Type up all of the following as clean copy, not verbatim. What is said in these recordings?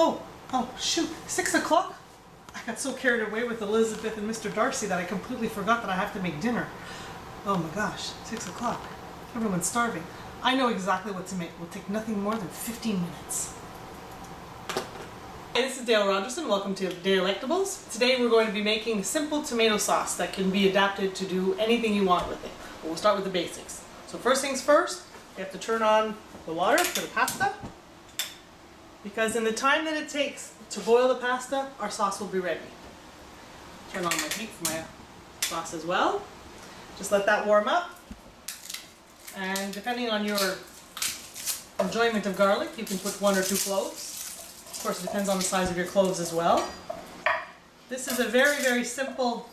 Oh, shoot, 6 o'clock? I got so carried away with Elizabeth and Mr. Darcy that I completely forgot that I have to make dinner. Oh my gosh, 6 o'clock. Everyone's starving. I know exactly what to make. It will take nothing more than 15 minutes. Hey, this is Dale Rogerson. Welcome to Dalectables. Today we're going to be making simple tomato sauce that can be adapted to do anything you want with it. But we'll start with the basics. So first things first, you have to turn on the water for the pasta. Because in the time that it takes to boil the pasta, our sauce will be ready. Turn on my heat for my sauce as well. Just let that warm up. And depending on your enjoyment of garlic, you can put 1 or 2 cloves. Of course, it depends on the size of your cloves as well. This is a very, very simple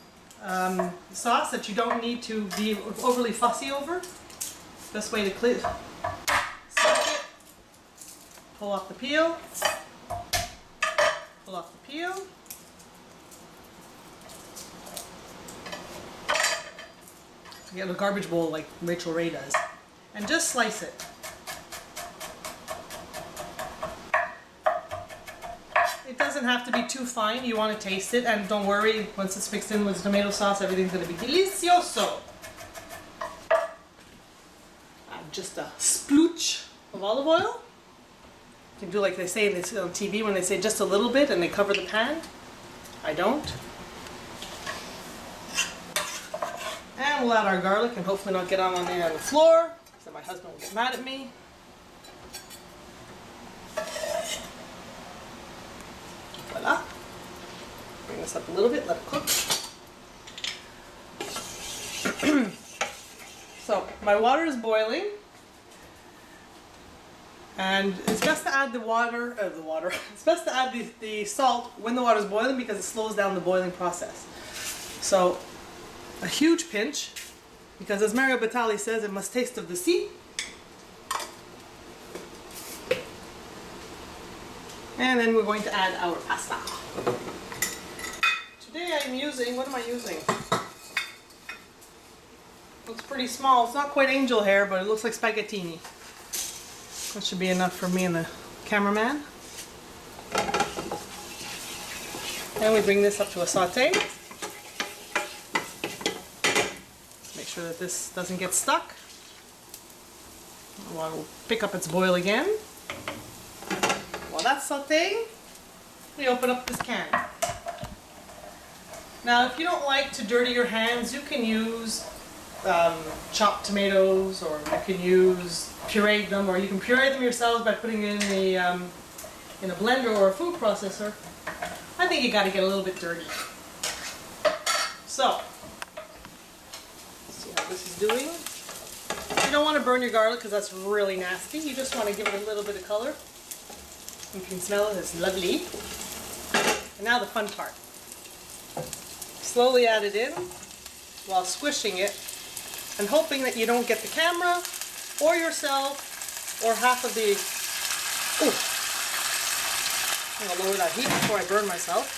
sauce that you don't need to be overly fussy over. Best way to soak it. Pull off the peel. Pull off the peel. Get a garbage bowl like Rachel Ray does. And just slice it. It doesn't have to be too fine. You want to taste it, and don't worry, once it's mixed in with tomato sauce, everything's going to be delicioso. Just a splooch of olive oil. You can do like they say on TV when they say just a little bit and they cover the pan. I don't. And we'll add our garlic and hopefully not get on the floor, so my husband will get mad at me. Voila. Bring this up a little bit, let it cook. So my water is boiling. And it's best to add it's best to add the salt when the water is boiling because it slows down the boiling process. So a huge pinch, because as Mario Batali says, it must taste of the sea. And then we're going to add our pasta. Today I'm using, what am I using? Looks pretty small. It's not quite angel hair, but it looks like spaghettini. That should be enough for me and the cameraman. And we bring this up to a saute. Make sure that this doesn't get stuck. We'll pick up its boil again. While that's sauteing, we open up this can. Now, if you don't like to dirty your hands, you can use chopped tomatoes, or you can use pureed them, or you can puree them yourselves by putting it in a blender or a food processor. I think you got to get a little bit dirty. So, let's see how this is doing. You don't want to burn your garlic because that's really nasty. You just want to give it a little bit of color. You can smell it, it's lovely. And now the fun part. Slowly add it in while squishing it and hoping that you don't get the camera or yourself or half of the... Ooh. I'm going to lower that heat before I burn myself.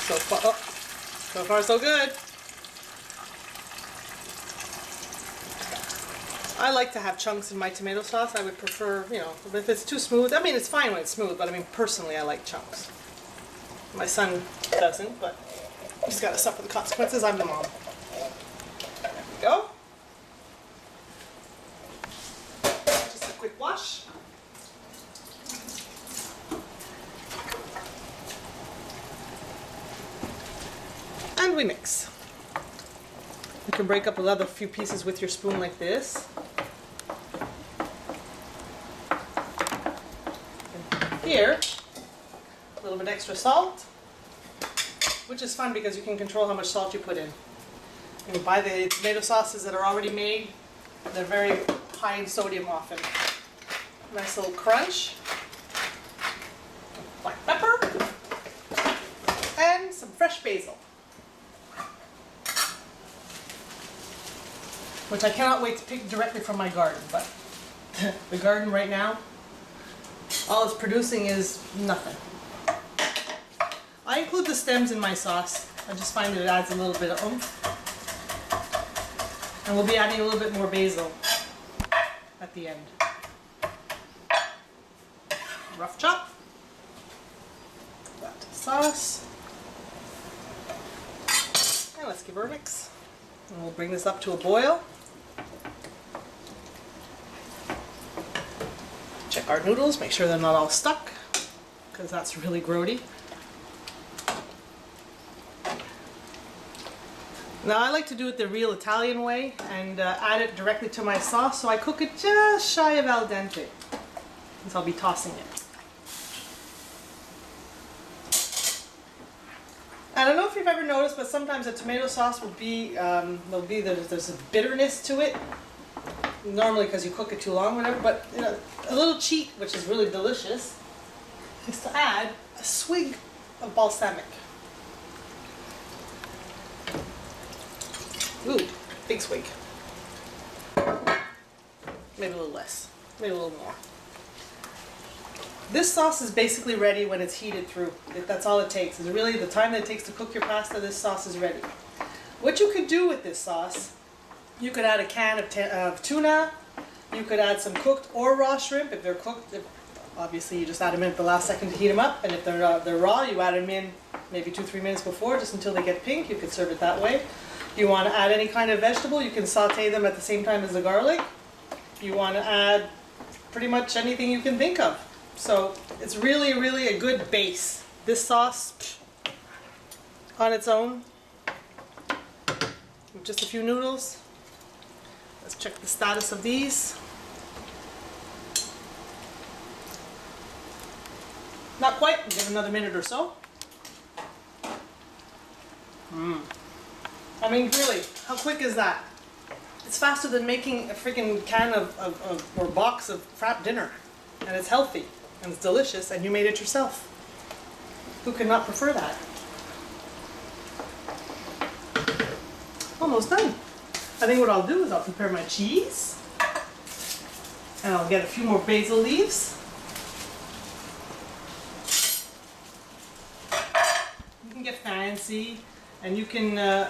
So far so good. I like to have chunks in my tomato sauce. I would prefer, if it's too smooth. I mean, it's fine when it's smooth, but I mean, personally, I like chunks. My son doesn't, but he's got to suffer the consequences. I'm the mom. There we go. Just a quick wash. And we mix. You can break up another few pieces with your spoon like this. And here, a little bit extra salt, which is fun because you can control how much salt you put in. You buy the tomato sauces that are already made. They're very high in sodium often. Nice little crunch. Black pepper. And some fresh basil. Which I cannot wait to pick directly from my garden, but the garden right now, all it's producing is nothing. I include the stems in my sauce. I just find that it adds a little bit of oomph. And we'll be adding a little bit more basil at the end. rough chop. That sauce. And let's give her a mix. And we'll bring this up to a boil. Check our noodles, make sure they're not all stuck, because that's really grody. Now I like to do it the real Italian way and add it directly to my sauce, so I cook it just shy of al dente, since I'll be tossing it. I don't know if you've ever noticed, but sometimes a tomato sauce will be, there's a bitterness to it. Normally because you cook it too long, whatever, but you know, a little cheat, which is really delicious, is to add a swig of balsamic. Ooh, big swig. Maybe a little less, maybe a little more. This sauce is basically ready when it's heated through. That's all it takes. Is really the time that it takes to cook your pasta, this sauce is ready. What you could do with this sauce, you could add a can of tuna, you could add some cooked or raw shrimp. If they're cooked, obviously you just add them in at the last second to heat them up, and if they're raw, you add them in maybe 2-3 minutes before, just until they get pink. You could serve it that way. You want to add any kind of vegetable, you can saute them at the same time as the garlic. You want to add pretty much anything you can think of. So it's really, really a good base. This sauce on its own, with just a few noodles. Let's check the status of these. Not quite, we'll give another minute or so. I mean, really, how quick is that? It's faster than making a freaking can or box of Frap dinner. And it's healthy, and it's delicious, and you made it yourself. Who could not prefer that? Almost done. I think what I'll do is I'll prepare my cheese, and I'll get a few more basil leaves. You can get fancy, and you can, ooh,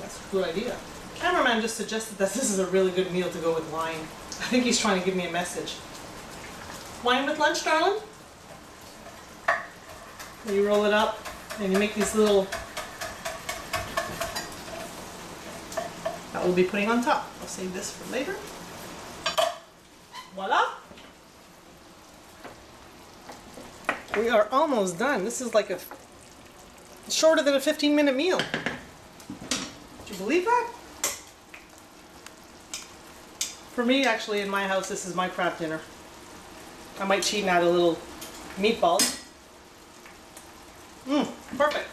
that's a good idea. Cameraman just suggested that this is a really good meal to go with wine. I think he's trying to give me a message. Wine with lunch, darling? You roll it up, and you make these little, that we'll be putting on top. I'll save this for later. Voila! We are almost done. This is like a shorter than a 15-minute meal. Do you believe that? For me, actually, in my house, this is my Kraft dinner. I might cheat and add a little meatballs. Perfect.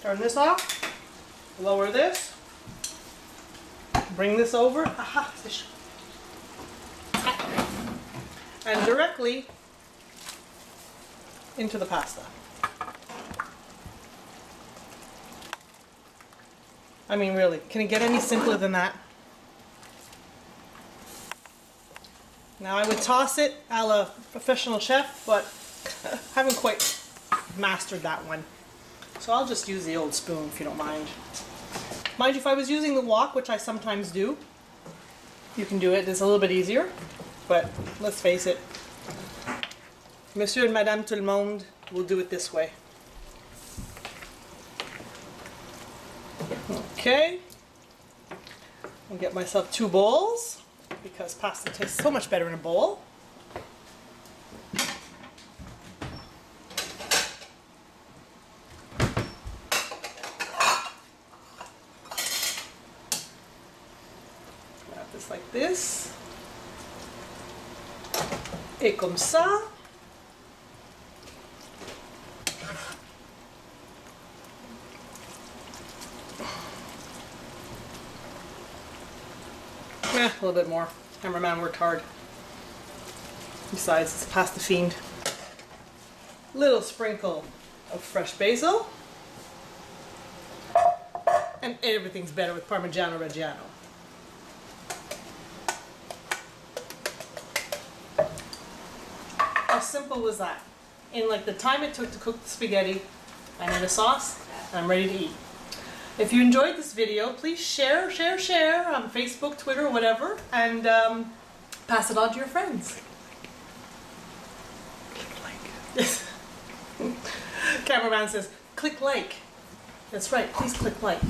Turn this off. Lower this. Bring this over. Aha, fish. And directly into the pasta. I mean, really, can it get any simpler than that? Now I would toss it a la professional chef, but haven't quite mastered that one. So I'll just use the old spoon if you don't mind. Mind you, if I was using the wok, which I sometimes do, you can do it. It's a little bit easier, but let's face it. Monsieur and Madame Tout le Monde will do it this way. Okay. I'll get myself 2 bowls, because pasta tastes so much better in a bowl. Grab this like this. Et comme ça. A little bit more. Cameraman worked hard. Besides, it's pasta fiend. Little sprinkle of fresh basil. And everything's better with Parmigiano Reggiano. How simple was that? In like the time it took to cook the spaghetti, I made a sauce, and I'm ready to eat. If you enjoyed this video, please share on Facebook, Twitter, whatever, and pass it on to your friends. Cameraman says, click like. That's right, please click like.